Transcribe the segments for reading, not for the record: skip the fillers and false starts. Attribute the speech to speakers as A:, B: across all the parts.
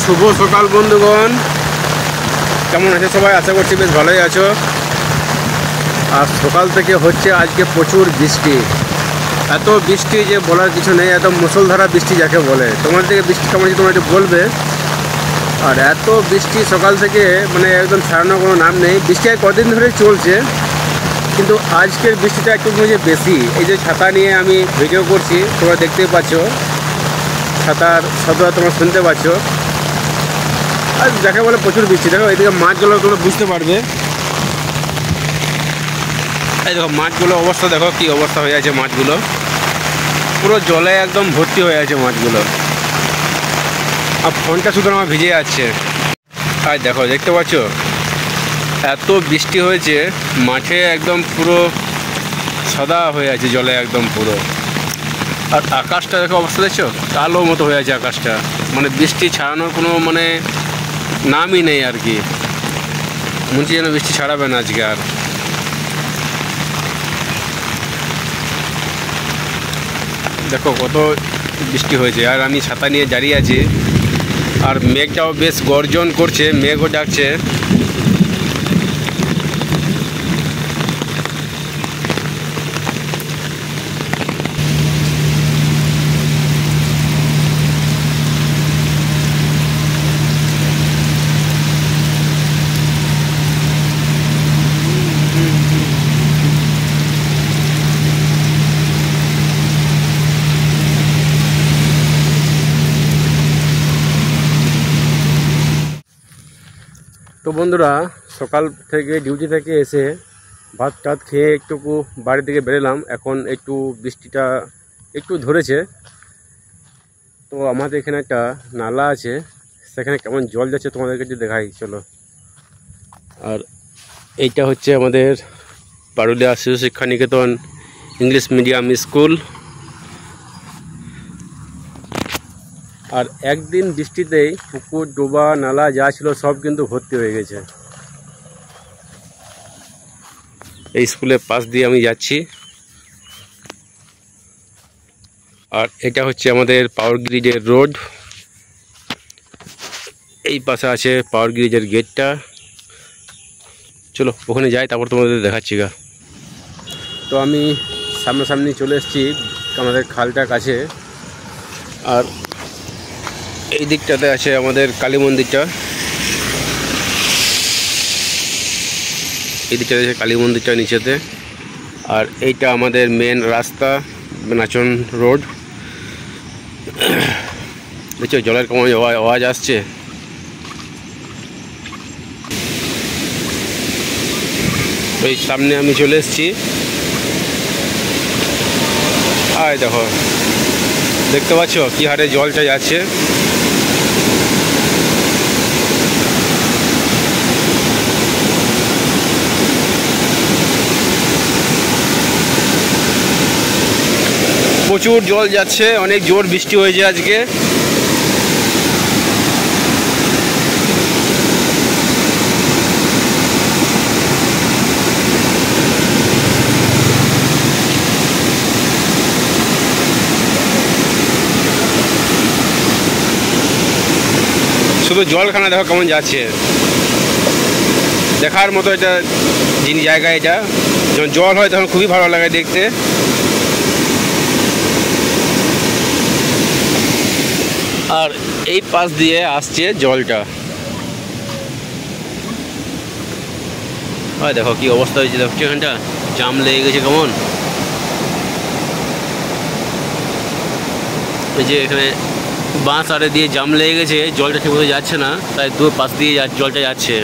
A: শুভ সকাল বন্ধুগণ, কেমন আছে সবাই? আশা করছি বেশ ভালোই আছো। আর সকাল থেকে হচ্ছে আজকে প্রচুর বৃষ্টি, এত বৃষ্টি যে বলার কিছু নেই, এত মুষলধারা বৃষ্টি যাকে বলে। তোমাদের দিকে বৃষ্টি কেমন আছে তোমরা একটু বলবে। আর এত বৃষ্টি সকাল থেকে মানে একদম ছাড়ানোর কোনো নাম নেই। বৃষ্টি কদিন ধরে চলছে, কিন্তু আজকের বৃষ্টিটা একটু বেশি। এই যে ছাতা নিয়ে আমি ভিডিও করছি, তোমরা দেখতেই পাচ্ছ, ছাতার শব্দ তোমরা শুনতে পাচ্ছ। আর যাকে বলে প্রচুর বৃষ্টি। দেখো এদিকে মাছগুলো তোমরা বুঝতে পারবে। এই দেখো মাছগুলো অবস্থা, দেখো কি অবস্থা হয়ে আছে মাছগুলো, পুরো জলে একদম ভর্তি হয়ে আছে মাছগুলো। আর ফোনটা শুধু আমার ভিজে যাচ্ছে। আর দেখো দেখতে পাচ্ছ এত বৃষ্টি হয়েছে, মাঠে একদম পুরো সাদা হয়ে আছে জলে একদম পুরো। আর আকাশটা দেখো অবস্থা দেখছো, কালো মতো হয়ে আছে আকাশটা। মানে বৃষ্টি ছাড়ানোর কোনো মানে নামই নেই আর কি। মনে হচ্ছে যেন বৃষ্টি ছাড়াবে না আজকে আর। দেখো কত বৃষ্টি হয়েছে, আর আমি ছাতা নিয়ে দাঁড়িয়ে আছি। আর মেঘটাও বেশ গর্জন করছে, মেঘও ডাকছে। তো বন্ধুরা, সকাল থেকে ডিউটি থেকে এসে ভাত টাত খেয়ে একটুকু বাড়ির দিকে বেরোলাম। এখন একটু বৃষ্টিটা একটু ধরেছে। তো আমাদের এখানে একটা নালা আছে, সেখানে কেমন জল যাচ্ছে তোমাদেরকে একটু দেখাই চলো। আর এইটা হচ্ছে আমাদের পারুলিয়া শিশু শিক্ষা নিকেতন ইংলিশ মিডিয়াম স্কুল। আর একদিন বৃষ্টিতেই পুকুর, ডোবা, নালা যা ছিল সব কিন্তু ভর্তি হয়ে গেছে। এই স্কুলের পাশ দিয়ে আমি যাচ্ছি। আর এটা হচ্ছে আমাদের পাওয়ার গ্রিডের রোড। এই পাশে আছে পাওয়ার গ্রিডের গেটটা। চলো ওখানে যাই, তারপর তোমাদের দেখাচ্ছি গা। তো আমি সামনাসামনি চলে এসেছি আমাদের খালটার কাছে। আর এই দিকটাতে আছে আমাদের কালী মন্দিরটা। এই দিকটাতে আছে কালী মন্দিরটা নিচেতে। আর এইটা আমাদের মেন রাস্তা, নাচন রোড। দেখছো জলের কেমন আওয়াজ আসছে। এই সামনে আমি চলে এসেছি। আর দেখো দেখতে পাচ্ছ কি হারে জলটা যাচ্ছে। প্রচুর জল যাচ্ছে, অনেক জোর বৃষ্টি হয়েছে আজকে। শুধু জলখানা দেখো কেমন যাচ্ছে, দেখার মতো এটা জায়গা। এটা যখন জল হয় তখন খুবই ভালো লাগে দেখতে। আর এই পাশ দিয়ে আসছে জলটা। আর দেখো কি অবস্থা হয়েছে, দেখো এখানটা জাম লেগে গেছে কেমন। এই যে এখানে বাঁশ আরে দিয়ে জাম লেগে গেছে, জলটা ঠিকমতো যাচ্ছে না, তাই দু পাশ দিয়ে জলটা যাচ্ছে।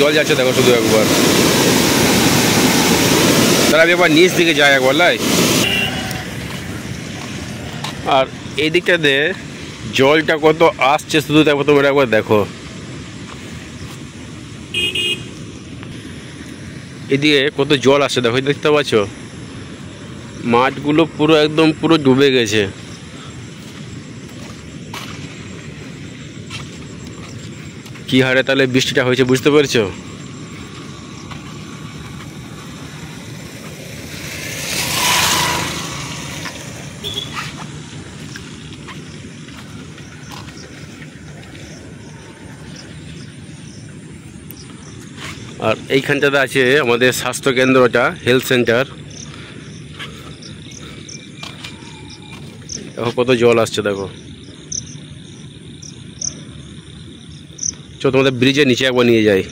A: জল যাচ্ছে দেখো শুধু একবার। তাহলে আমি একবার নিচ দিকে যাই একবার লাই। আর এই দিকটাতে জলটা কত আসছে শুধু দেখো, তোমরা একবার দেখো। এদিকে কত জল আসছে দেখো, দেখতে পাচ্ছ। মাঠগুলো পুরো একদম পুরো ডুবে গেছে। কি হারে তাহলে বৃষ্টিটা হয়েছে বুঝতে পারছো? আর এইখানটাতে আছে আমাদের স্বাস্থ্য কেন্দ্রটা, হেলথ সেন্টার। দেখো কত জল আসছে, দেখো। চলো তোমাদের ব্রিজের নিচে একবার নিয়ে যাই।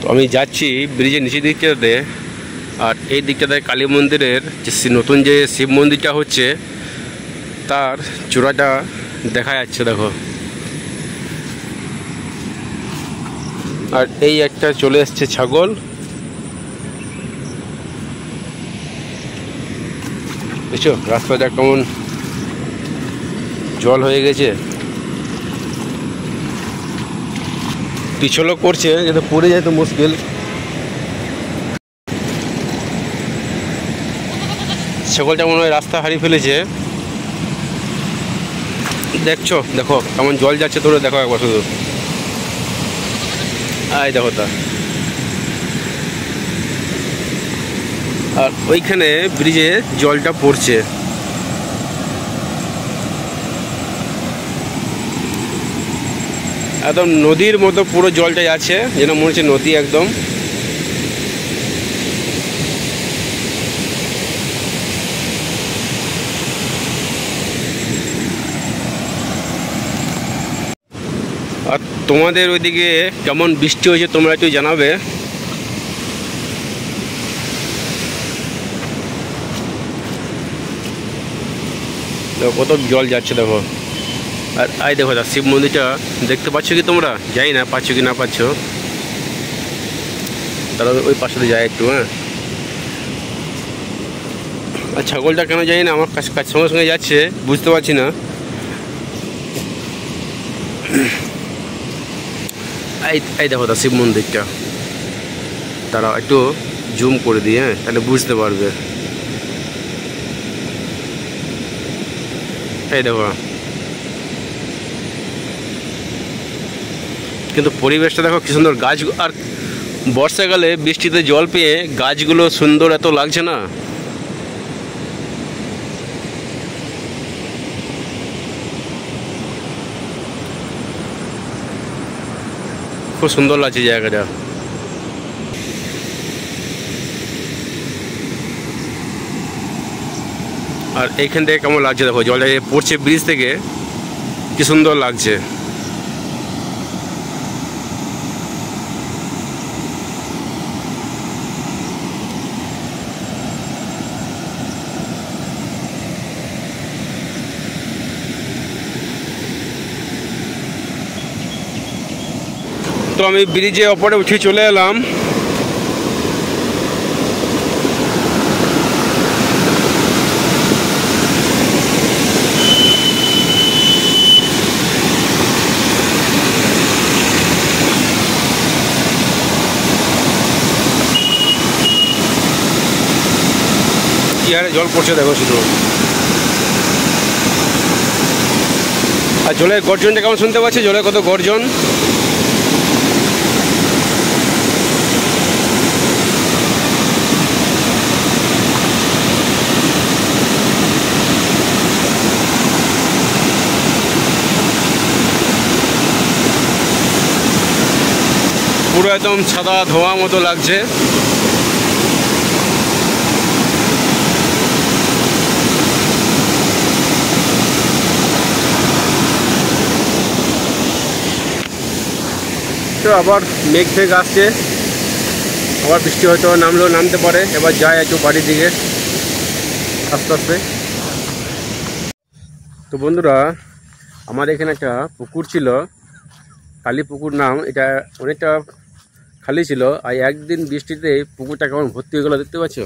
A: তো আমি যাচ্ছি ব্রিজের নিচের দিকটাতে, আর এই দিকটাতে কালী মন্দিরের যে নতুন যে শিব মন্দিরটা হচ্ছে তার চূড়াটা দেখা যাচ্ছে, দেখো। আর এই একটা চলে এসছে ছাগল। দেখছো রাস্তাটা কেমন জল হয়ে গেছে, পিছলও করছে, যাতে পড়ে যায় তো মুশকিল। ছাগলটা মনে হয় রাস্তা হারিয়ে ফেলেছে। দেখছো, দেখো কেমন জল যাচ্ছে, তোরা দেখো একবার শুধু। আয় দেখো তা। আর ওইখানে ব্রিজে জলটা পড়ছে। একদম নদীর মতো পুরো জলটা যাচ্ছে, যেন মনে হচ্ছে নদী একদম। আর তোমাদের ওইদিকে কেমন বৃষ্টি হয়েছে তোমরা একটু জানাবে। দেখো কত জল যাচ্ছে, দেখো। আর আই দেখো দা, শিব মন্দিরটা দেখতে পাচ্ছ কি তোমরা? যাই না পাচ্ছ কি না পাচ্ছ, তাহলে ওই পাশে যায় একটু। হ্যাঁ, আর ছাগলটা কেন যাই না, আমার কাছে সঙ্গে সঙ্গে যাচ্ছে, বুঝতে পারছি না। এই দেখো দা শিব মন্দিরটা, তারা একটু জুম করে দিয়ে, হ্যাঁ, তাহলে বুঝতে পারবে। এই দেখো, কিন্তু পরিবেশটা দেখো কি সুন্দর, গাছ। আর বর্ষাকালে বৃষ্টিতে জল পেয়ে গাছগুলো সুন্দর এত লাগছে না? খুব সুন্দর লাগছে জায়গাটা। আর এইখান থেকে কেমন লাগছে দেখো, জলটা পড়ছে ব্রিজ থেকে, কি সুন্দর লাগছে। তো আমি ব্রিজে ওপরে উঠে চলে এলাম। কি হারে জল পড়ছে দেখো শুধু। আর জলের গর্জনটা কেমন শুনতে পাচ্ছি, জলের কত গর্জন। পুরো একদম সাদা ধোঁয়া মতো লাগছে। তো আবার মেঘ ফেঘ আসছে, আবার বৃষ্টি হয়তো নামতে পারে। এবার যাই একটু বাড়ির দিকে আস্তে আস্তে। তো বন্ধুরা, আমার এখানে একটা পুকুর ছিল, কালী পুকুর নাম। এটা অনেকটা খালি ছিল, আর একদিন বৃষ্টিতে পুকুরটা কেমন ভর্তি হয়ে গেলো দেখতে পাচ্ছ।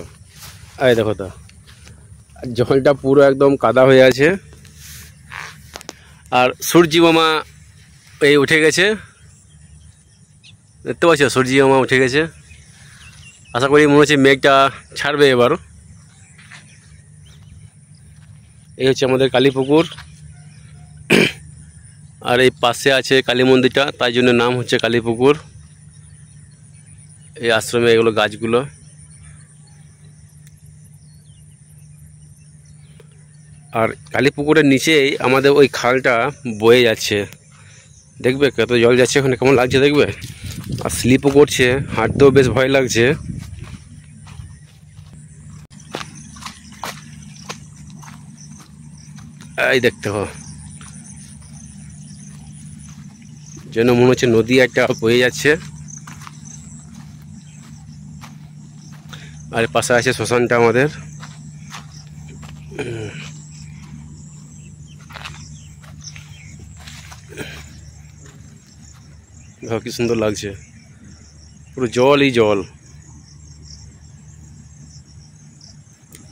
A: আর দেখো তো, জলটা পুরো একদম কাদা হয়ে আছে। আর সূর্যি মামা এই উঠে গেছে, দেখতে পাচ্ছ, সূর্যি মামা উঠে গেছে। আশা করি মনে হচ্ছে মেঘটা ছাড়বে এবার। এই হচ্ছে আমাদের কালীপুকুর, আর এই পাশে আছে কালী মন্দিরটা, তাই জন্য নাম হচ্ছে কালীপুকুর। এই আশ্রমে এগুলো গাছগুলো। আর কালীপুকুরের নিচেই আমাদের ওই খালটা বয়ে যাচ্ছে, দেখবে কত জল যাচ্ছে ওখানে, কেমন লাগছে দেখবে। আর স্লিপও করছে, হাঁটতেও বেশ ভয় লাগছে। এই দেখতে হো, যেন মনে হচ্ছে নদী একটা বয়ে যাচ্ছে। আর পাশে আছে শ্মশানটা আমাদের। দেখো কি সুন্দর লাগছে, পুরো জলই জল।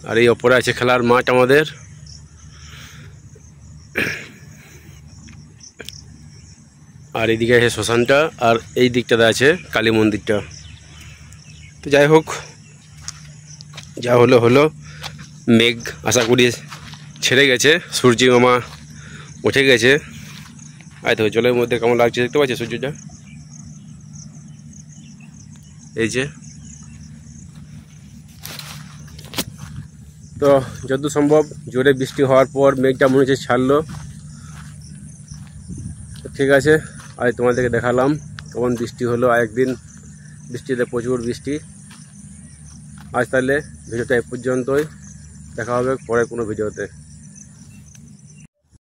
A: আর এই ওপরে আছে খেলার মাঠ আমাদের। আর এইদিকে আছে শ্মশানটা, আর এই দিকটাতে আছে কালী মন্দিরটা। তো যাই হোক, যা হলো হলো। মেঘ আশা করি ছেড়ে গেছে, সূর্য মামা উঠে গেছে। আর তো জলের মধ্যে কেমন লাগছে দেখতে পাচ্ছি সূর্যটা, এই যে। তো যত সম্ভব জোরে বৃষ্টি হওয়ার পর মেঘটা মনে হচ্ছে ছাড়লো। ঠিক আছে, আজ তোমাদেরকে দেখালাম কেমন বৃষ্টি হলো। আর একদিন বৃষ্টিতে প্রচুর বৃষ্টি। আজ তাহলে ভিডিওটা এই পর্যন্তই, দেখা হবে পরে কোনো ভিডিওতে।